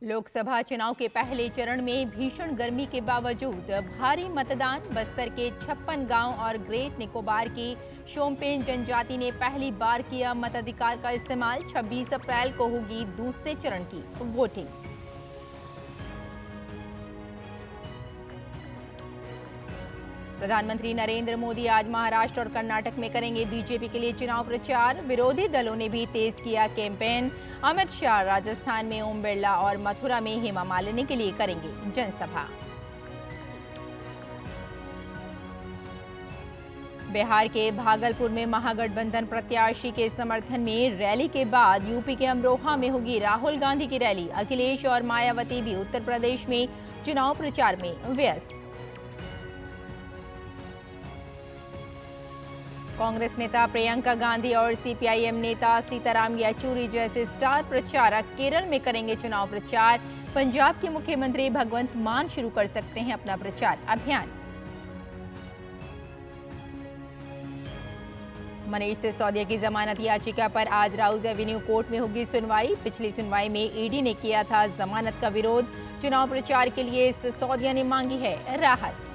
लोकसभा चुनाव के पहले चरण में भीषण गर्मी के बावजूद भारी मतदान। बस्तर के 56 गांव और ग्रेट निकोबार की शोम्पेन जनजाति ने पहली बार किया मताधिकार का इस्तेमाल। 26 अप्रैल को होगी दूसरे चरण की वोटिंग। प्रधानमंत्री नरेंद्र मोदी आज महाराष्ट्र और कर्नाटक में करेंगे बीजेपी के लिए चुनाव प्रचार। विरोधी दलों ने भी तेज किया कैंपेन। अमित शाह राजस्थान में ओम बिरला और मथुरा में हेमा मालिनी के लिए करेंगे जनसभा। बिहार के भागलपुर में महागठबंधन प्रत्याशी के समर्थन में रैली के बाद यूपी के अमरोहा में होगी राहुल गांधी की रैली। अखिलेश और मायावती भी उत्तर प्रदेश में चुनाव प्रचार में व्यस्त। कांग्रेस नेता प्रियंका गांधी और सीपीआईएम नेता सीताराम येचुरी जैसे स्टार प्रचारक केरल में करेंगे चुनाव प्रचार। पंजाब के मुख्यमंत्री भगवंत मान शुरू कर सकते हैं अपना प्रचार अभियान। मनीष सिसोदिया की जमानत याचिका पर आज राउज एवेन्यू कोर्ट में होगी सुनवाई। पिछली सुनवाई में ईडी ने किया था जमानत का विरोध। चुनाव प्रचार के लिए सिसोदिया ने मांगी है राहत।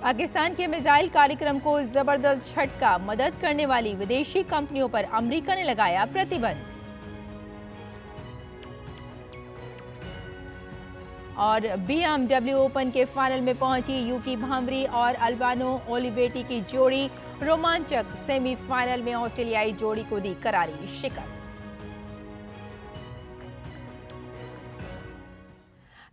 पाकिस्तान के मिसाइल कार्यक्रम को जबरदस्त झटका। मदद करने वाली विदेशी कंपनियों पर अमेरिका ने लगाया प्रतिबंध। और BMW ओपन के फाइनल में पहुंची यूकी भांवरी और अल्बानो ओलिवेटी की जोड़ी। रोमांचक सेमीफाइनल में ऑस्ट्रेलियाई जोड़ी को दी करारी शिकस्त।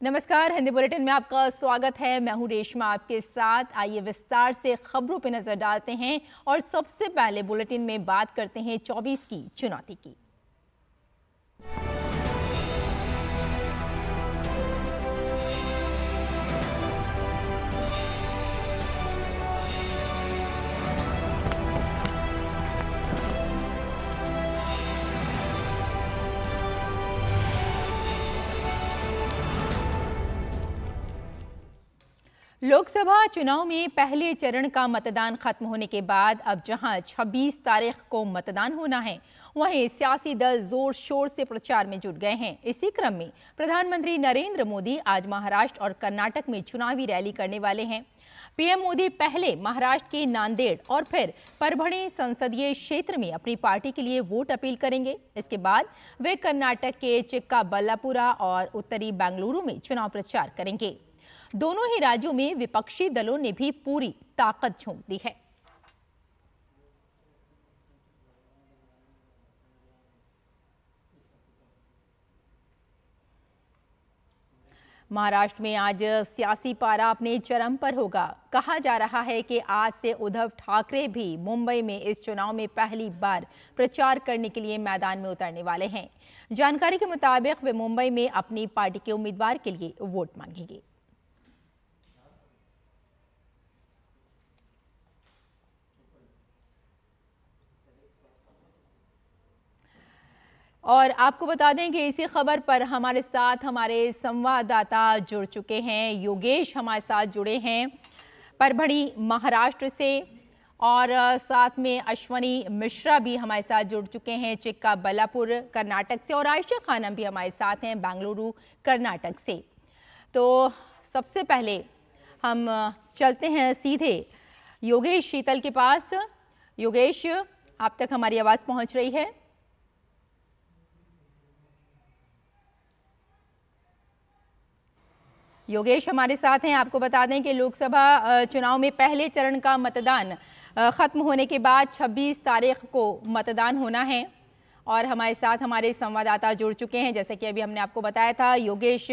नमस्कार, हिंदी बुलेटिन में आपका स्वागत है। मैं हूं रेशमा आपके साथ। आइए विस्तार से खबरों पर नजर डालते हैं और सबसे पहले बुलेटिन में बात करते हैं 24 की चुनौती की। लोकसभा चुनाव में पहले चरण का मतदान खत्म होने के बाद अब जहां 26 तारीख को मतदान होना है, वहीं सियासी दल जोर शोर से प्रचार में जुट गए हैं। इसी क्रम में प्रधानमंत्री नरेंद्र मोदी आज महाराष्ट्र और कर्नाटक में चुनावी रैली करने वाले हैं। पीएम मोदी पहले महाराष्ट्र के नांदेड़ और फिर परभणी संसदीय क्षेत्र में अपनी पार्टी के लिए वोट अपील करेंगे। इसके बाद वे कर्नाटक के चिक्काबल्लापुरा और उत्तरी बेंगलुरु में चुनाव प्रचार करेंगे। दोनों ही राज्यों में विपक्षी दलों ने भी पूरी ताकत झोंक दी है। महाराष्ट्र में आज सियासी पारा अपने चरम पर होगा। कहा जा रहा है कि आज से उद्धव ठाकरे भी मुंबई में इस चुनाव में पहली बार प्रचार करने के लिए मैदान में उतरने वाले हैं। जानकारी के मुताबिक वे मुंबई में अपनी पार्टी के उम्मीदवार के लिए वोट मांगेंगे। और आपको बता दें कि इसी खबर पर हमारे साथ हमारे संवाददाता जुड़ चुके हैं। योगेश हमारे साथ जुड़े हैं परभणी महाराष्ट्र से, और साथ में अश्वनी मिश्रा भी हमारे साथ जुड़ चुके हैं चिक्काबल्लापुर कर्नाटक से, और आयशा खानम भी हमारे साथ हैं बेंगलुरु कर्नाटक से। तो सबसे पहले हम चलते हैं सीधे योगेश शीतल के पास। योगेश, आप तक हमारी आवाज़ पहुंच रही है? योगेश हमारे साथ हैं। आपको बता दें कि लोकसभा चुनाव में पहले चरण का मतदान खत्म होने के बाद 26 तारीख को मतदान होना है, और हमारे साथ हमारे संवाददाता जुड़ चुके हैं। जैसे कि अभी हमने आपको बताया था, योगेश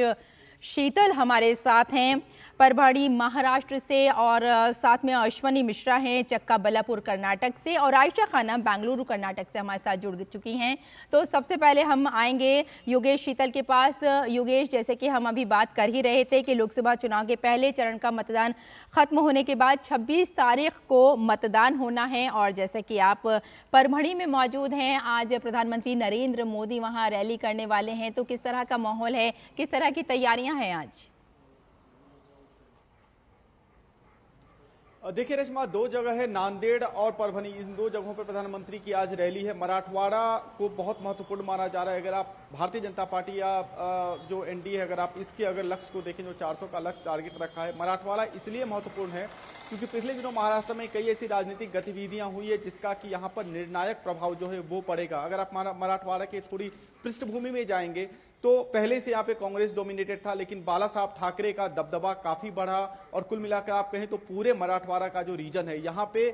शीतल हमारे साथ हैं परभणी महाराष्ट्र से, और साथ में अश्वनी मिश्रा हैं चिक्काबल्लापुर कर्नाटक से, और आयशा खानम बेंगलुरु कर्नाटक से हमारे साथ जुड़ चुकी हैं। तो सबसे पहले हम आएंगे योगेश शीतल के पास। योगेश, जैसे कि हम अभी बात कर ही रहे थे कि लोकसभा चुनाव के पहले चरण का मतदान खत्म होने के बाद 26 तारीख को मतदान होना है, और जैसे कि आप परभणी में मौजूद हैं, आज प्रधानमंत्री नरेंद्र मोदी वहाँ रैली करने वाले हैं। तो किस तरह का माहौल है, किस तरह की तैयारियां हैं आज? देखिए रेशमा, दो जगह है, नांदेड़ और परभनी, इन दो जगहों पर प्रधानमंत्री की आज रैली है। मराठवाड़ा को बहुत महत्वपूर्ण माना जा रहा है। अगर आप भारतीय जनता पार्टी या जो एनडीए है, अगर आप इसके अगर लक्ष्य को देखें, जो 400 का लक्ष्य टारगेट रखा है, मराठवाड़ा इसलिए महत्वपूर्ण है क्योंकि पिछले दिनों महाराष्ट्र में कई ऐसी राजनीतिक गतिविधियां हुई है जिसका कि यहाँ पर निर्णायक प्रभाव जो है वो पड़ेगा। अगर आप मराठवाड़ा के थोड़ी पृष्ठभूमि में जाएंगे तो पहले से यहाँ पे कांग्रेस डोमिनेटेड था, लेकिन बाला साहब ठाकरे का दबदबा काफी बढ़ा और कुल मिलाकर आप कहें तो पूरे मराठवाड़ा का जो रीजन है यहाँ पे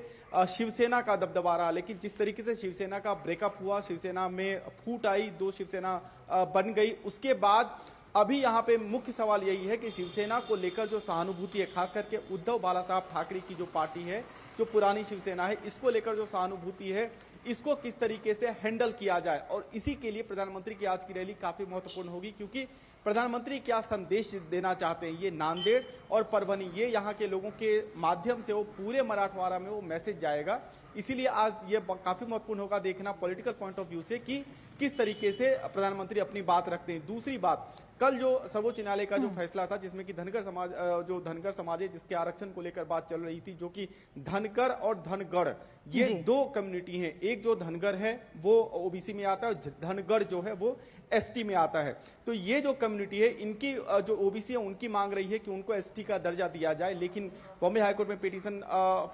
शिवसेना का दबदबा रहा। लेकिन जिस तरीके से शिवसेना का ब्रेकअप हुआ, शिवसेना में फूट आई, दो शिवसेना बन गई, उसके बाद अभी यहाँ पे मुख्य सवाल यही है कि शिवसेना को लेकर जो सहानुभूति है, खास करके उद्धव बाला साहब ठाकरे की जो पार्टी है, जो पुरानी शिवसेना है, इसको लेकर जो सहानुभूति है, इसको किस तरीके से हैंडल किया जाए। और इसी के लिए प्रधानमंत्री की आज की रैली काफी महत्वपूर्ण होगी, क्योंकि प्रधानमंत्री क्या संदेश देना चाहते हैं, ये नांदेड़ और परभनी, ये यहाँ के लोगों के माध्यम से वो पूरे मराठवाड़ा में वो मैसेज जाएगा। इसीलिए आज ये काफी महत्वपूर्ण होगा देखना पॉलिटिकल पॉइंट ऑफ व्यू से कि किस तरीके से प्रधानमंत्री अपनी बात रखते हैं। दूसरी बात, कल जो सर्वोच्च न्यायालय का जो फैसला था, जिसमें कि धनगर समाज है, जिसके आरक्षण को लेकर बात चल रही थी, जो कि धनकर और धनगढ़ ये दो कम्युनिटी हैं। एक जो धनगर है वो ओबीसी में आता है, धनगढ़ जो है वो एसटी में आता है। तो ये जो कम्युनिटी है, इनकी जो ओबीसी है उनकी मांग रही है कि उनको एसटी का दर्जा दिया जाए, लेकिन बॉम्बे हाईकोर्ट में पिटीशन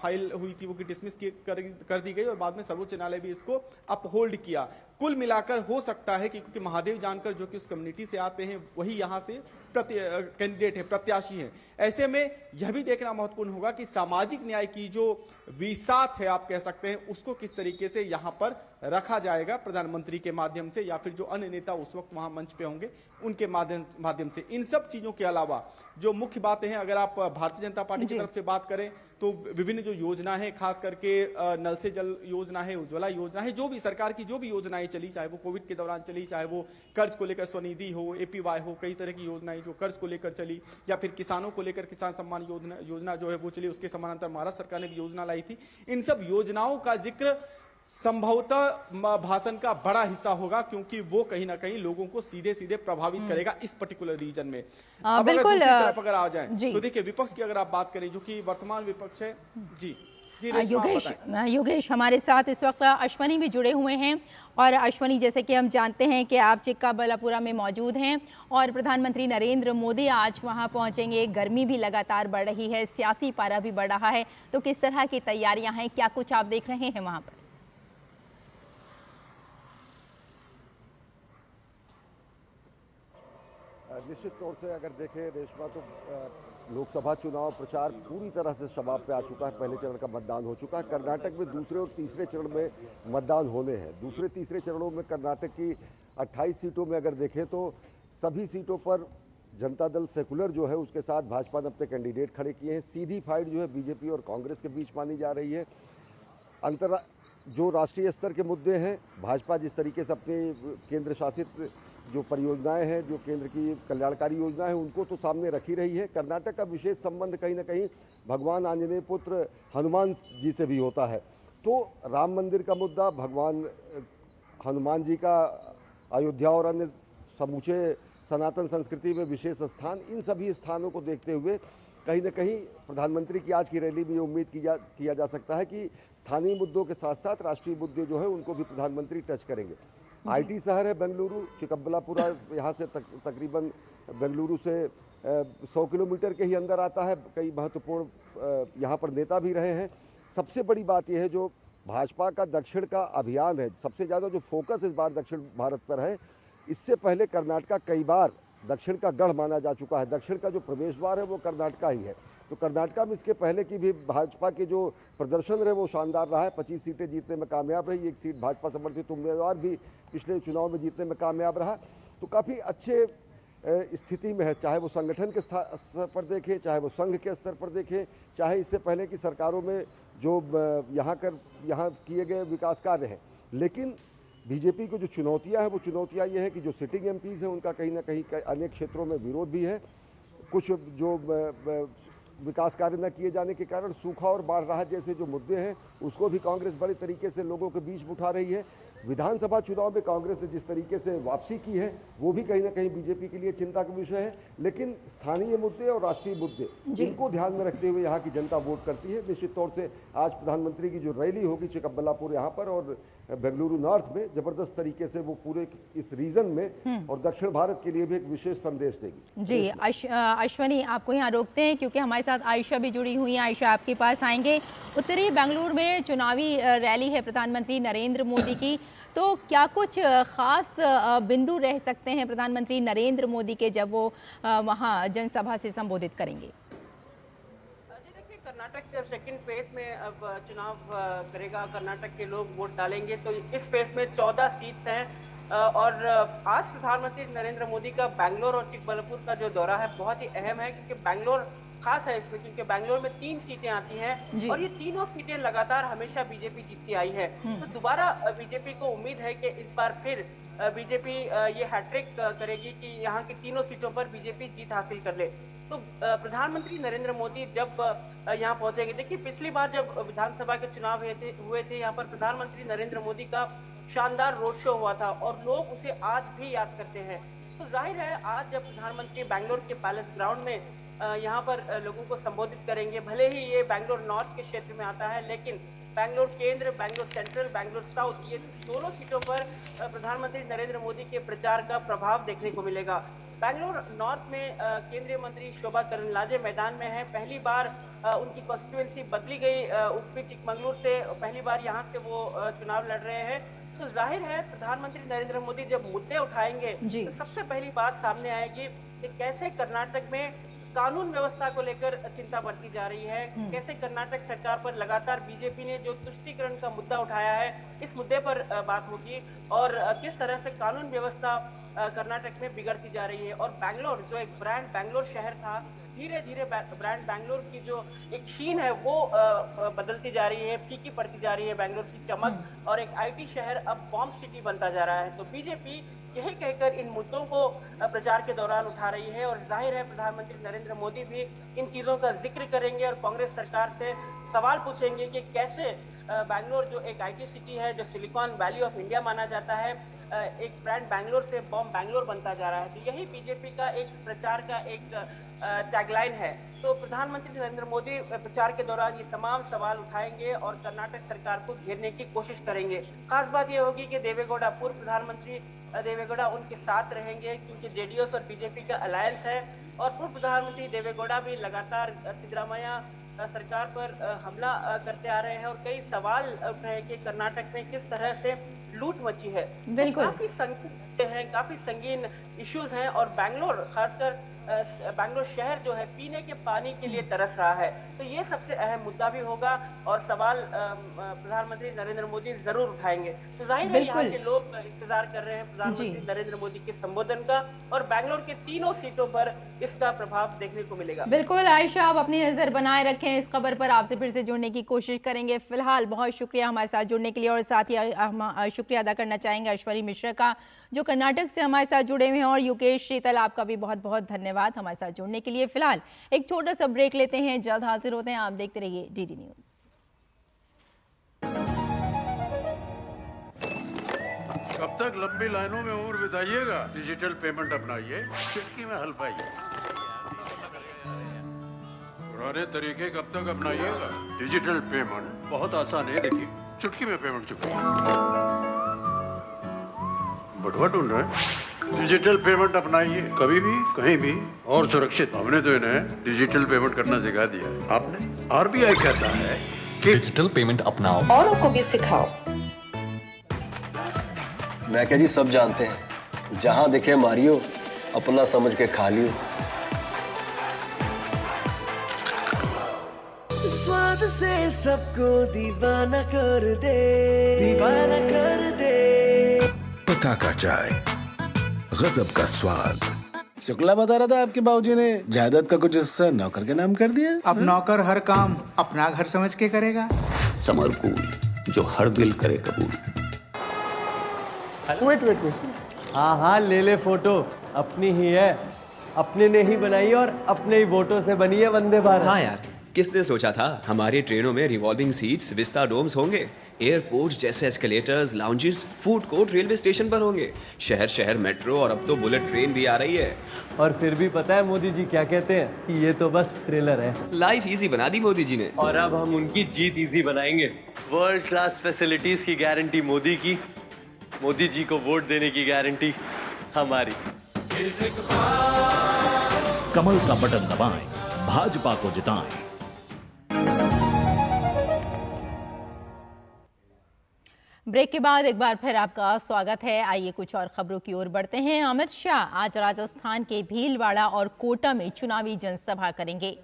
फाइल हुई थी, वो कि डिसमिस कर दी गई और बाद में सर्वोच्च न्यायालय भी इसको अपहोल्ड किया। कुल मिलाकर हो सकता है कि क्योंकि महादेव जानकर जो कि उस कम्युनिटी से आते हैं वही यहाँ से कैंडिडेट है, प्रत्याशी है, ऐसे में यह भी देखना महत्वपूर्ण होगा कि सामाजिक न्याय की जो विसात है, आप कह सकते हैं, उसको किस तरीके से यहाँ पर रखा जाएगा प्रधानमंत्री के माध्यम से, या फिर जो अन्य नेता उस वक्त वहां मंच पे होंगे उनके माध्यम से। इन सब चीजों के अलावा जो मुख्य बातें हैं, अगर आप भारतीय जनता पार्टी की तरफ से बात करें तो विभिन्न जो योजना है, खास करके नल से जल योजना है, उज्ज्वला योजना है, जो भी सरकार की जो भी योजनाएं चली, चाहे वो कोविड के दौरान चली, चाहे वो कर्ज को लेकर स्वनिधि हो, एपीवाई हो, कई तरह की योजनाएं जो कर्ज को लेकर चली, या फिर किसानों को लेकर किसान सम्मान योजना जो है वो चली, उसके समानांतर महाराष्ट्र सरकार ने भी योजना लाई थी। इन सब योजनाओं का जिक्र संभवतः भाषण का बड़ा हिस्सा होगा, क्योंकि वो कहीं ना कहीं लोगों को सीधे सीधे प्रभावित करेगा इस पर्टिकुलर रीजन में। अब अगर दूसरी तरफ अगर आ जाए तो देखिए, विपक्ष की अगर आप बात करें, जो कि वर्तमान विपक्ष है, जी योगेश हमारे साथ इस वक्त अश्वनी भी जुड़े हुए हैं। और अश्वनी, जैसे कि हम जानते हैं कि आप चिक्काबल्लापुरा में मौजूद हैं और प्रधानमंत्री नरेंद्र मोदी आज वहां पहुंचेंगे। गर्मी भी लगातार बढ़ रही है, सियासी पारा भी बढ़ रहा है, तो किस तरह की तैयारियां हैं, क्या कुछ आप देख रहे हैं वहां पर? निश्चित तौर से अगर देखें रेशमा, तो लोकसभा चुनाव प्रचार पूरी तरह से शबाब पे आ चुका है। पहले चरण का मतदान हो चुका है। कर्नाटक में दूसरे और तीसरे चरण में मतदान होने हैं। दूसरे तीसरे चरणों में कर्नाटक की 28 सीटों में अगर देखें तो सभी सीटों पर जनता दल सेकुलर जो है उसके साथ भाजपा ने अपने कैंडिडेट खड़े किए हैं। सीधी फाइट जो है बीजेपी और कांग्रेस के बीच मानी जा रही है। जो राष्ट्रीय स्तर के मुद्दे हैं, भाजपा जिस तरीके से अपने केंद्र शासित जो परियोजनाएं हैं, जो केंद्र की कल्याणकारी योजनाएं हैं, उनको तो सामने रखी रही है। कर्नाटक का विशेष संबंध कहीं ना कहीं भगवान आंजनेय पुत्र हनुमान जी से भी होता है। तो राम मंदिर का मुद्दा, भगवान हनुमान जी का अयोध्या और अन्य समूचे सनातन संस्कृति में विशेष स्थान, इन सभी स्थानों को देखते हुए कहीं ना कहीं प्रधानमंत्री की आज की रैली में ये उम्मीद किया जा सकता है कि स्थानीय मुद्दों के साथ साथ राष्ट्रीय मुद्दे जो है उनको भी प्रधानमंत्री टच करेंगे। आईटी शहर है बेंगलुरु, चिक्काबल्लापुरा यहाँ से तकरीबन बेंगलुरु से 100 किलोमीटर के ही अंदर आता है। कई महत्वपूर्ण यहाँ पर नेता भी रहे हैं। सबसे बड़ी बात यह है, जो भाजपा का दक्षिण का अभियान है, सबसे ज़्यादा जो फोकस इस बार दक्षिण भारत पर है। इससे पहले कर्नाटक कई बार दक्षिण का गढ़ माना जा चुका है। दक्षिण का जो प्रवेश द्वार है वो कर्नाटक ही है। तो कर्नाटक में इसके पहले की भी भाजपा के जो प्रदर्शन रहे वो शानदार रहा है। 25 सीटें जीतने में कामयाब रही। एक सीट भाजपा समर्थित उम्मीदवार भी पिछले चुनाव में जीतने में कामयाब रहा। तो काफ़ी अच्छे स्थिति में है, चाहे वो संगठन के स्तर पर देखें, चाहे वो संघ के स्तर पर देखें, चाहे इससे पहले की सरकारों में जो यहाँ किए गए विकास कार्य हैं। लेकिन बीजेपी को जो चुनौतियाँ हैं वो चुनौतियाँ ये हैं कि जो सिटिंग एमपीज़ हैं उनका कहीं ना कहीं अनेक क्षेत्रों में विरोध भी है। कुछ जो विकास कार्य न किए जाने के कारण सूखा और बाढ़ राहत जैसे जो मुद्दे हैं उसको भी कांग्रेस बड़े तरीके से लोगों के बीच उठा रही है। विधानसभा चुनाव में कांग्रेस ने जिस तरीके से वापसी की है वो भी कहीं ना कहीं बीजेपी के लिए चिंता का विषय है, लेकिन स्थानीय मुद्दे और राष्ट्रीय मुद्दे इनको ध्यान में रखते हुए यहाँ की जनता वोट करती है। निश्चित तौर से आज प्रधानमंत्री की जो रैली होगी चिकबल्लापुर यहाँ पर और बेंगलुरु नॉर्थ में, जबरदस्त तरीके से वो पूरे इस रीजन में और दक्षिण भारत के लिए भी एक विशेष संदेश देगी। जी अश्वनी, आपको यहाँ रोकते हैं क्योंकि हमारे साथ आयशा भी जुड़ी हुई है। आयशा, आपके पास आएंगे। उत्तरी बेंगलुरु में चुनावी रैली है प्रधानमंत्री नरेंद्र मोदी की, तो क्या कुछ खास बिंदु रह सकते हैं प्रधानमंत्री नरेंद्र मोदी के जब वो वहाँ जनसभा से संबोधित करेंगे? कर्नाटक के सेकंड फेज में अब चुनाव करेगा, कर्नाटक के लोग वोट डालेंगे। तो इस फेज में 14 सीट्स हैं और आज प्रधानमंत्री नरेंद्र मोदी का बैंगलोर और चिकबल्लापुर का जो दौरा है बहुत ही अहम है, क्योंकि बैंगलोर खास है इसमें, क्योंकि बैंगलोर में 3 सीटें आती हैं और ये तीनों सीटें लगातार हमेशा बीजेपी जीतती आई है। तो दोबारा बीजेपी को उम्मीद है कि इस बार फिर बीजेपी ये हैट्रिक करेगी कि यहाँ की तीनों सीटों पर बीजेपी जीत हासिल कर ले। तो प्रधानमंत्री नरेंद्र मोदी जब यहाँ पहुंचेंगे, देखिए पिछली बार जब विधानसभा के चुनाव हुए थे यहाँ पर प्रधानमंत्री नरेंद्र मोदी का शानदार रोड शो हुआ था और लोग उसे आज भी याद करते हैं। तो जाहिर है आज जब प्रधानमंत्री बैंगलोर के पैलेस ग्राउंड में यहाँ पर लोगों को संबोधित करेंगे, भले ही ये बैंगलोर नॉर्थ के क्षेत्र में आता है, लेकिन बैंगलोर केंद्र, बैंगलोर सेंट्रल, बैंगलोर साउथ, ये दोनों सीटों पर प्रधानमंत्री नरेंद्र मोदी के प्रचार का प्रभाव देखने को मिलेगा। बैंगलोर नॉर्थ में केंद्रीय मंत्री शोभा करंदलाजे मैदान में है। पहली बार उनकी कॉन्स्टिट्यूएंसी बदली गई, उडुपी चिकमंगलुरु से पहली बार यहाँ से वो चुनाव लड़ रहे हैं। तो जाहिर है प्रधानमंत्री नरेंद्र मोदी जब मुद्दे उठाएंगे तो सबसे पहली बात सामने आएगी कि कैसे कर्नाटक में कानून व्यवस्था को लेकर चिंता बढ़ती जा रही है, कैसे कर्नाटक सरकार पर लगातार बीजेपी ने जो तुष्टीकरण का मुद्दा उठाया है इस मुद्दे पर बात होगी और किस तरह से कानून व्यवस्था कर्नाटक में बिगड़ती जा रही है। और बैंगलोर जो एक ब्रांड बैंगलोर शहर था, धीरे धीरे ब्रांड बैंगलोर की जो एक शीन है वो बदलती जा रही है, फीकी पड़ती जा रही है बैंगलोर की चमक, और एक आईटी शहर अब बॉम्ब सिटी बनता जा रहा है। तो बीजेपी यही कहकर इन मुद्दों को प्रचार के दौरान उठा रही है और जाहिर है प्रधानमंत्री नरेंद्र मोदी भी इन चीजों का जिक्र करेंगे और कांग्रेस सरकार से सवाल पूछेंगे कि कैसे बैंगलोर जो एक आईटी सिटी है, जो सिलिकॉन वैली ऑफ इंडिया माना जाता है, एक ब्रांड बैंगलोर से बॉम्ब बैंगलोर बनता जा रहा है। तो यही बीजेपी का एक प्रचार का एक टैगलाइन है। तो प्रधानमंत्री नरेंद्र मोदी प्रचार के दौरान ये तमाम सवाल उठाएंगे और कर्नाटक सरकार को घेरने की कोशिश करेंगे। खास बात ये होगी कि देवेगौड़ा, पूर्व प्रधानमंत्री देवेगौड़ा उनके साथ रहेंगे, क्योंकि जेडीएस और बीजेपी का अलायंस है और पूर्व प्रधानमंत्री देवेगौड़ा भी लगातार सिद्धरामैया सरकार पर हमला करते आ रहे हैं और कई सवाल उठ रहे हैं कि कर्नाटक में किस तरह से लूट मची है। बिल्कुल। तो काफी संगीन हैं, काफी संगीन इश्यूज हैं और बैंगलोर, खासकर बैंगलोर शहर जो है पीने के पानी के लिए तरस रहा है। तो ये सबसे अहम मुद्दा भी होगा और सवाल प्रधानमंत्री नरेंद्र मोदी जरूर उठाएंगे। तो जाहिर है यहाँ के लोग इंतजार कर रहे हैं प्रधानमंत्री नरेंद्र मोदी के संबोधन का और बैंगलोर के तीनों सीटों पर इसका प्रभाव देखने को मिलेगा। बिल्कुल आयशा, आप अपनी नजर बनाए रखें इस खबर पर, आपसे फिर से जुड़ने की कोशिश करेंगे। फिलहाल बहुत शुक्रिया हमारे साथ जुड़ने के लिए और साथ ही हम शुक्रिया अदा करना चाहेंगे अश्वनी मिश्रा का जो कर्नाटक से हमारे साथ जुड़े हुए हैं, और युकेश शीतल आपका भी बहुत बहुत धन्यवाद हमारे साथ जुड़ने के लिए। फिलहाल एक छोटा सा ब्रेक लेते हैं, जल्द हाजिर होते हैं। आप देखते रहिए डीडी न्यूज। कब तक लंबी लाइनों में उम्र बिताइएगा? डिजिटल पेमेंट अपनाइए, चुटकी में हल पाइए। पुराने तरीके कब तक अपनाइएगा? डिजिटल पेमेंट बहुत आसान है, देखिए चुटकी में पेमेंट चुका। बटुआ ढूंढ रहे हैं? डिजिटल पेमेंट अपनाइए, कभी भी कहीं भी और सुरक्षित। हमने तो इन्हें डिजिटल पेमेंट करना सिखा दिया है। आपने? आरबीआई कहता है कि डिजिटल पेमेंट अपनाओ, औरों को भी सिखाओ। मैं क्या जी, सब जानते हैं, जहां दिखे मारियो, अपना समझ के खा लियो। स्वाद से सबको दीवाना कर दे, दीवाना कर दे। पता का चाय, गजब का स्वाद। शुक्ला बता रहा था आपके बाबूजी ने जायदाद का कुछ हिस्सा नौकर के नाम कर दिया। अब नौकर हर काम अपना घर समझ के करेगा। समरकूल, जो हर दिल करे कबूल। वेट। हाँ ले फोटो, अपनी ही है, अपने ने ही बनाई और अपने ही वोटों से बनी है वंदे भारत। हाँ यार, किसने सोचा था हमारी ट्रेनों में रिवॉल्विंग सीट्स, विस्टा डोम्स होंगे। एयरपोर्ट जैसे escalators, lounges, food court railway station पर होंगे। शहर शहर मेट्रो और अब तो बुलेट ट्रेन भी आ रही है। और फिर भी पता है मोदी जी क्या कहते हैं कि ये तो बस ट्रेलर है। लाइफ इजी बना दी मोदी जी ने। और अब हम उनकी जीत इजी बनाएंगे। वर्ल्ड क्लास फैसिलिटीज की गारंटी मोदी की, मोदी जी को वोट देने की गारंटी हमारी। कमल का बटन दबाएं, भाजपा को जिताएं। ब्रेक के बाद एक बार फिर आपका स्वागत है। आइए कुछ और खबरों की ओर बढ़ते हैं। अमित शाह आज राजस्थान के भीलवाड़ा और कोटा में चुनावी जनसभा करेंगे।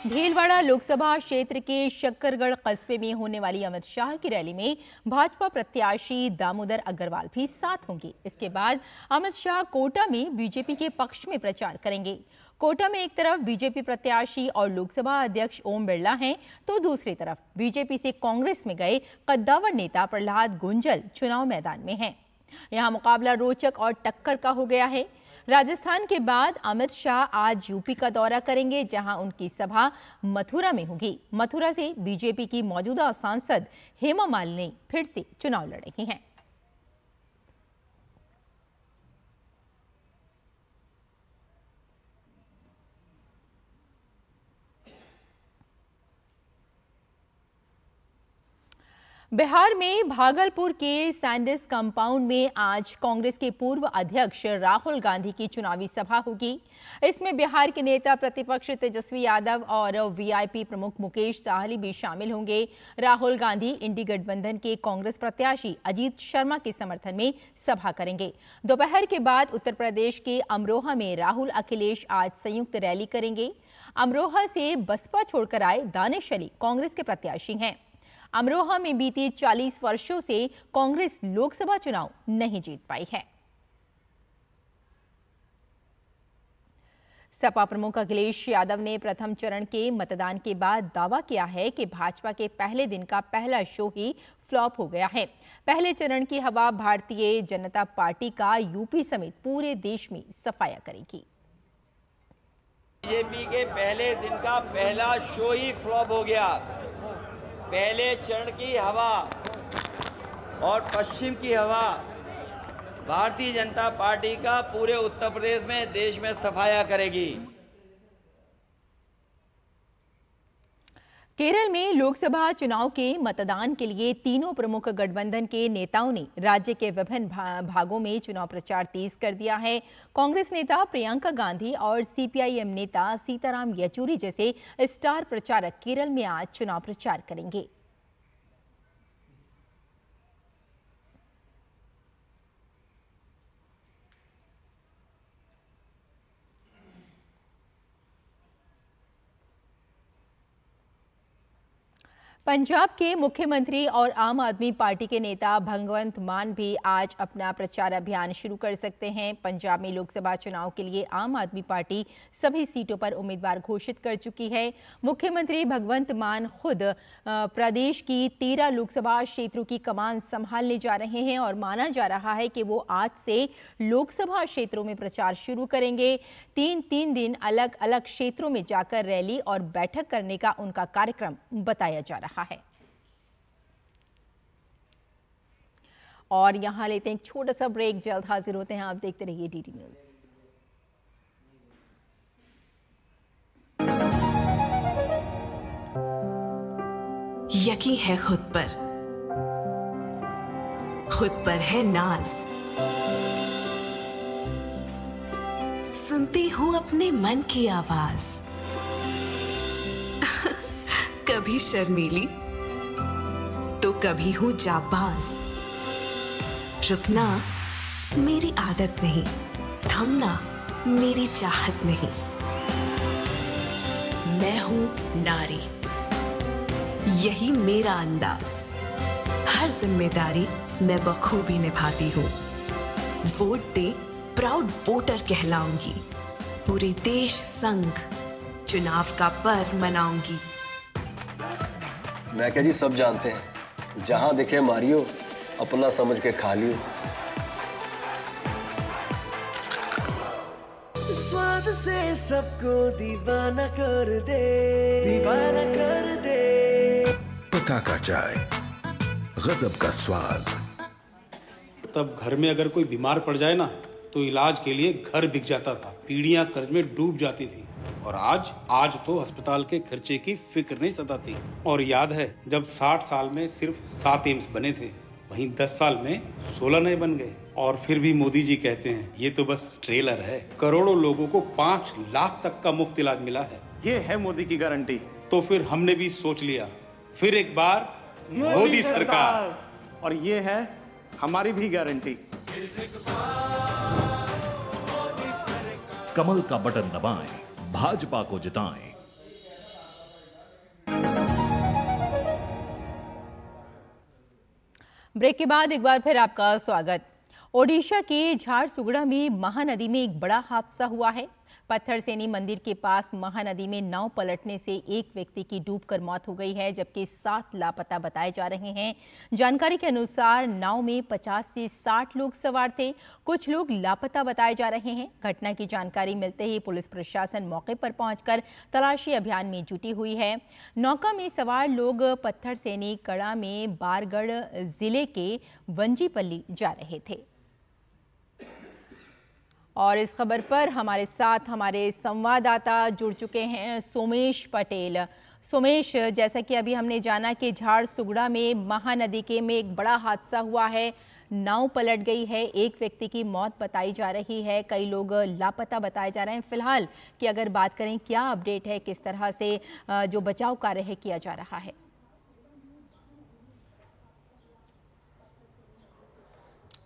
भीलवाड़ा लोकसभा क्षेत्र के शक्करगढ़ कस्बे में होने वाली अमित शाह की रैली में भाजपा प्रत्याशी दामोदर अग्रवाल भी साथ होंगे। इसके बाद अमित शाह कोटा में बीजेपी के पक्ष में प्रचार करेंगे। कोटा में एक तरफ बीजेपी प्रत्याशी और लोकसभा अध्यक्ष ओम बिरला हैं, तो दूसरी तरफ बीजेपी से कांग्रेस में गए कद्दावर नेता प्रहलाद गुंजल चुनाव मैदान में हैं। यहां मुकाबला रोचक और टक्कर का हो गया है। राजस्थान के बाद अमित शाह आज यूपी का दौरा करेंगे, जहां उनकी सभा मथुरा में होगी। मथुरा से बीजेपी की मौजूदा सांसद हेमा मालिनी फिर से चुनाव लड़ रही हैं। बिहार में भागलपुर के सैंडिस कंपाउंड में आज कांग्रेस के पूर्व अध्यक्ष राहुल गांधी की चुनावी सभा होगी। इसमें बिहार के नेता प्रतिपक्ष तेजस्वी यादव और वीआईपी प्रमुख मुकेश साहनी भी शामिल होंगे। राहुल गांधी इंडी गठबंधन के कांग्रेस प्रत्याशी अजीत शर्मा के समर्थन में सभा करेंगे। दोपहर के बाद उत्तर प्रदेश के अमरोहा में राहुल अखिलेश आज संयुक्त रैली करेंगे। अमरोहा से बसपा छोड़कर आए दानिश अली कांग्रेस के प्रत्याशी हैं। अमरोहा में बीते 40 वर्षों से कांग्रेस लोकसभा चुनाव नहीं जीत पाई है। सपा प्रमुख अखिलेश यादव ने प्रथम चरण के मतदान के बाद दावा किया है कि भाजपा के पहले दिन का पहला शो ही फ्लॉप हो गया है। पहले चरण की हवा भारतीय जनता पार्टी का यूपी समेत पूरे देश में सफाया करेगी। बीजेपी के पहले दिन का पहला शो ही फ्लॉप हो गया। पहले चरण की हवा और पश्चिम की हवा भारतीय जनता पार्टी का पूरे उत्तर प्रदेश में, देश में सफाया करेगी। केरल में लोकसभा चुनाव के मतदान के लिए तीनों प्रमुख गठबंधन के नेताओं ने राज्य के विभिन्न भागों में चुनाव प्रचार तेज कर दिया है। कांग्रेस नेता प्रियंका गांधी और सीपीआईएम नेता सीताराम येचूरी जैसे स्टार प्रचारक केरल में आज चुनाव प्रचार करेंगे। पंजाब के मुख्यमंत्री और आम आदमी पार्टी के नेता भगवंत मान भी आज अपना प्रचार अभियान शुरू कर सकते हैं। पंजाब में लोकसभा चुनाव के लिए आम आदमी पार्टी सभी सीटों पर उम्मीदवार घोषित कर चुकी है। मुख्यमंत्री भगवंत मान खुद प्रदेश की 13 लोकसभा क्षेत्रों की कमान संभालने जा रहे हैं और माना जा रहा है कि वो आज से लोकसभा क्षेत्रों में प्रचार शुरू करेंगे। तीन दिन अलग अलग क्षेत्रों में जाकर रैली और बैठक करने का उनका कार्यक्रम बताया जा रहा है। और यहां लेते हैं एक छोटा सा ब्रेक, जल्द हाजिर होते हैं। आप देखते रहिए डीडी न्यूज। यकीन है खुद पर है नाज, सुनती हूँ अपने मन की आवाज, कभी शर्मीली तो कभी हूँ जाबाज। रुकना मेरी आदत नहीं, थमना मेरी चाहत नहीं। मैं हूँ नारी, यही मेरा अंदाज, हर जिम्मेदारी मैं बखूबी निभाती हूँ। वोट दे प्राउड वोटर कहलाऊंगी, पूरे देश संग चुनाव का पर्व मनाऊंगी। मैं क्या जी, सब जानते हैं, जहां दिखे मारियो, अपना समझ के खा लियो। स्वाद से सबको दीवाना कर दे, दीवाना कर दे। पता का चाय गजब का स्वाद। तब घर में अगर कोई बीमार पड़ जाए ना तो इलाज के लिए घर बिक जाता था, पीढ़ियां कर्ज में डूब जाती थी। और आज तो अस्पताल के खर्चे की फिक्र नहीं सताती। और याद है जब 60 साल में सिर्फ 7 एम्स बने थे, वहीं 10 साल में 16 नए बन गए। और फिर भी मोदी जी कहते हैं ये तो बस ट्रेलर है। करोड़ों लोगों को 5 लाख तक का मुफ्त इलाज मिला है। ये है मोदी की गारंटी। तो फिर हमने भी सोच लिया, फिर एक बार मोदी सरकार। और ये है हमारी भी गारंटी। कमल का बटन दबाएं, भाजपा को जिताएं। ब्रेक के बाद एक बार फिर आपका स्वागत। ओडिशा के झारसुगुड़ा में महानदी में एक बड़ा हादसा हुआ है। पत्थरसेनी मंदिर के पास महानदी में नाव पलटने से एक व्यक्ति की डूबकर मौत हो गई है, जबकि 7 लापता बताए जा रहे हैं। जानकारी के अनुसार नाव में 50 से 60 लोग सवार थे। कुछ लोग लापता बताए जा रहे हैं। घटना की जानकारी मिलते ही पुलिस प्रशासन मौके पर पहुंचकर तलाशी अभियान में जुटी हुई है। नौका में सवार लोग पत्थरसेनी कड़ा में बारगढ़ जिले के वंजीपल्ली जा रहे थे। और इस खबर पर हमारे साथ हमारे संवाददाता जुड़ चुके हैं, सोमेश पटेल। सोमेश, जैसा कि अभी हमने जाना कि झारसुगड़ा में महानदी के में एक बड़ा हादसा हुआ है, नाव पलट गई है, एक व्यक्ति की मौत बताई जा रही है, कई लोग लापता बताए जा रहे हैं। फिलहाल की अगर बात करें, क्या अपडेट है, किस तरह से जो बचाव कार्य है किया जा रहा है?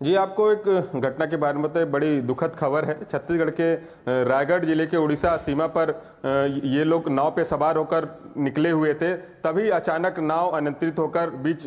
जी, आपको एक घटना के बारे में बताएं। बड़ी दुखद खबर है। छत्तीसगढ़ के रायगढ़ जिले के उड़ीसा सीमा पर ये लोग नाव पे सवार होकर निकले हुए थे, तभी अचानक नाव अनियंत्रित होकर बीच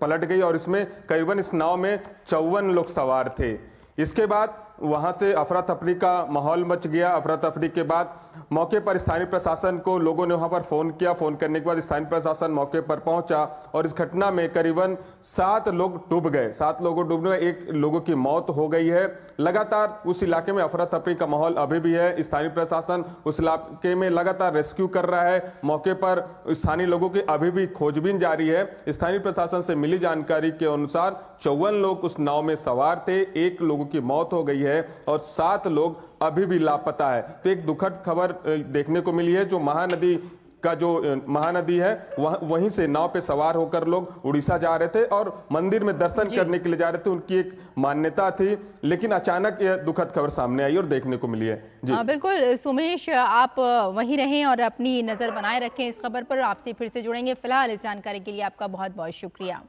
पलट गई और इसमें करीबन इस नाव में 54 लोग सवार थे। इसके बाद वहां से अफरा तफरी का माहौल मच गया। अफरा तफरी के बाद मौके पर स्थानीय प्रशासन को लोगों ने वहां पर फोन किया। फोन करने के बाद स्थानीय प्रशासन मौके पर पहुंचा और इस घटना में करीबन 7 लोग डूब गए। 7 लोगों डूबने में 1 लोगों की मौत हो गई है। लगातार उस इलाके में अफरा तफरी का माहौल अभी भी है। स्थानीय प्रशासन उस इलाके में लगातार रेस्क्यू कर रहा है। मौके पर स्थानीय लोगों की अभी भी खोजबीन जारी है। स्थानीय प्रशासन से मिली जानकारी के अनुसार 54 लोग उस नाव में सवार थे, 1 लोगों की मौत हो गई है और 7 लोग अभी भी लापता है। तो एक दुखद खबर देखने को मिली है। जो महानदी का जो महानदी है वहीं से नाव पे सवार होकर लोग उड़ीसा जा रहे थे और मंदिर में दर्शन करने के लिए जा रहे थे। उनकी एक मान्यता थी, लेकिन अचानक यह दुखद खबर सामने आई और देखने को मिली है। जी बिल्कुल सुमेश, आप वहीं रहें और अपनी नजर बनाए रखें इस खबर पर। आपसे फिर से जुड़ेंगे। फिलहाल इस जानकारी के लिए आपका बहुत बहुत शुक्रिया।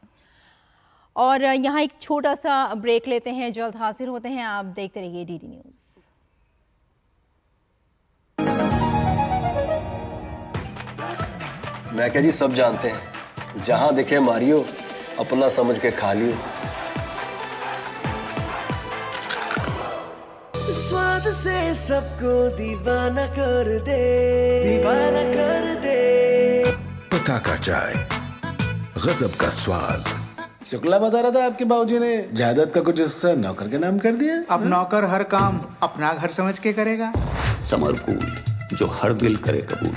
और यहाँ एक छोटा सा ब्रेक लेते हैं, जल्द हाजिर होते हैं। आप देखते रहिए डीडी न्यूज़। मैं क्या जी, सब जानते हैं जहां दिखे मारियो, अपना समझ के खा लियो। स्वाद से सबको दीवाना कर दे, दीवाना कर दे। पता का चाय, गजब का स्वाद। शुक्ला बता रहा था आपके बाबूजी ने जायदाद का कुछ हिस्सा नौकर के नाम कर दिया। अब नौकर हर काम अपना घर समझ के करेगा। समरकूल, जो हर दिल करे कबूल।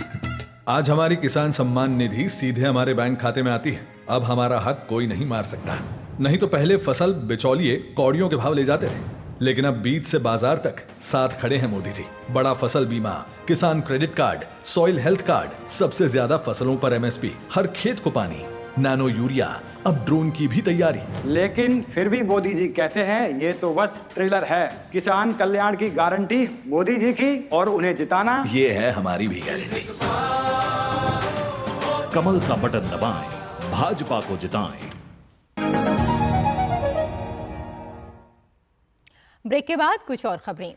आज हमारी किसान सम्मान निधि सीधे हमारे बैंक खाते में आती है। अब हमारा हक कोई नहीं मार सकता। नहीं तो पहले फसल बिचौलिए कौड़ियों के भाव ले जाते थे, लेकिन अब बीज से बाजार तक साथ खड़े हैं मोदी जी। बड़ा फसल बीमा, किसान credit card, soil health card, सबसे ज्यादा फसलों पर MSP, हर खेत को पानी, नैनो यूरिया, अब ड्रोन की भी तैयारी। लेकिन फिर भी मोदी जी कहते हैं ये तो बस ट्रेलर है। किसान कल्याण की गारंटी मोदी जी की और उन्हें जिताना ये है हमारी भी गारंटी। कमल का बटन दबाएं, भाजपा को जिताएं। ब्रेक के बाद कुछ और खबरें।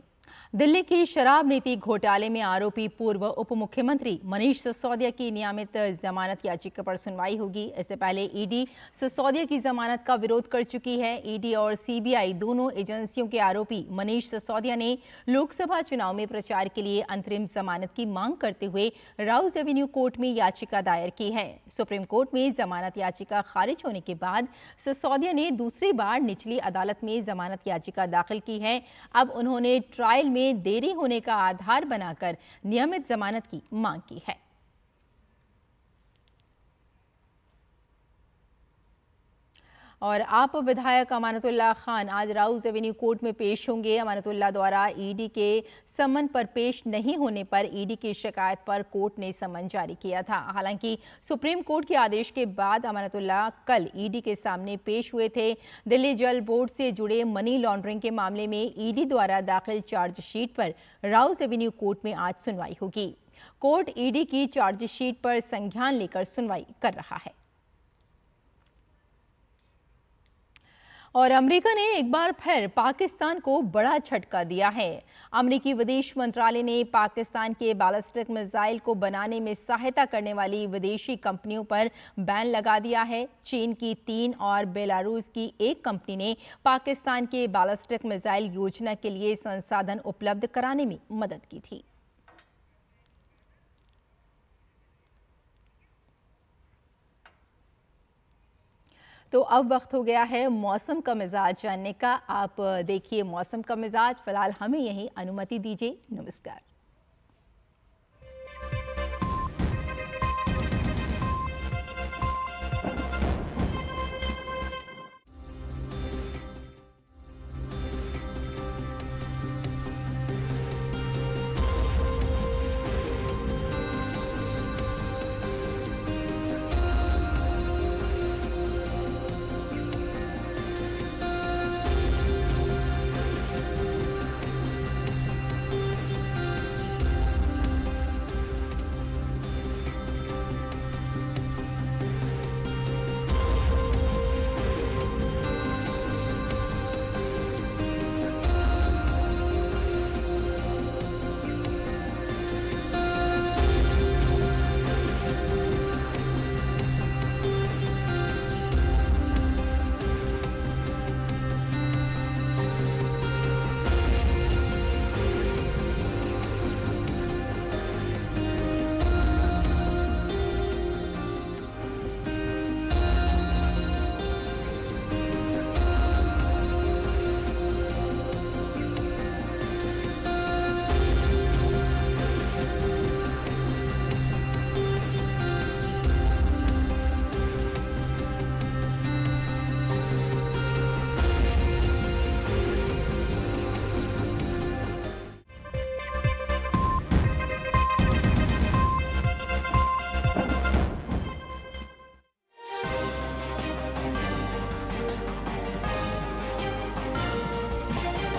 दिल्ली की शराब नीति घोटाले में आरोपी पूर्व उप मुख्यमंत्री मनीष सिसोदिया की नियमित जमानत याचिका पर सुनवाई होगी। इससे पहले ईडी सिसोदिया की जमानत का विरोध कर चुकी है। ईडी और सीबीआई दोनों एजेंसियों के आरोपी मनीष सिसोदिया ने लोकसभा चुनाव में प्रचार के लिए अंतरिम जमानत की मांग करते हुए राउज एवेन्यू कोर्ट में याचिका दायर की है। सुप्रीम कोर्ट में जमानत याचिका खारिज होने के बाद सिसोदिया ने दूसरी बार निचली अदालत में जमानत याचिका दाखिल की है। अब उन्होंने ट्रायल में देरी होने का आधार बनाकर नियमित जमानत की मांग की है। और आप विधायक अमानतुल्लाह खान आज राउज एवेन्यू कोर्ट में पेश होंगे। अमानतुल्लाह द्वारा ईडी के समन पर पेश नहीं होने पर ईडी की शिकायत पर कोर्ट ने समन जारी किया था। हालांकि सुप्रीम कोर्ट के आदेश के बाद अमानतुल्लाह कल ईडी के सामने पेश हुए थे। दिल्ली जल बोर्ड से जुड़े मनी लॉन्ड्रिंग के मामले में ईडी द्वारा दाखिल चार्जशीट पर राउज एवेन्यू कोर्ट में आज सुनवाई होगी। कोर्ट ईडी की चार्जशीट पर संज्ञान लेकर सुनवाई कर रहा है। और अमेरिका ने एक बार फिर पाकिस्तान को बड़ा झटका दिया है। अमेरिकी विदेश मंत्रालय ने पाकिस्तान के बैलिस्टिक मिसाइल को बनाने में सहायता करने वाली विदेशी कंपनियों पर बैन लगा दिया है। चीन की 3 और बेलारूस की 1 कंपनी ने पाकिस्तान के बैलिस्टिक मिसाइल योजना के लिए संसाधन उपलब्ध कराने में मदद की थी। तो अब वक्त हो गया है मौसम का मिजाज जानने का। आप देखिए मौसम का मिजाज। फिलहाल हमें यही अनुमति दीजिए। नमस्कार।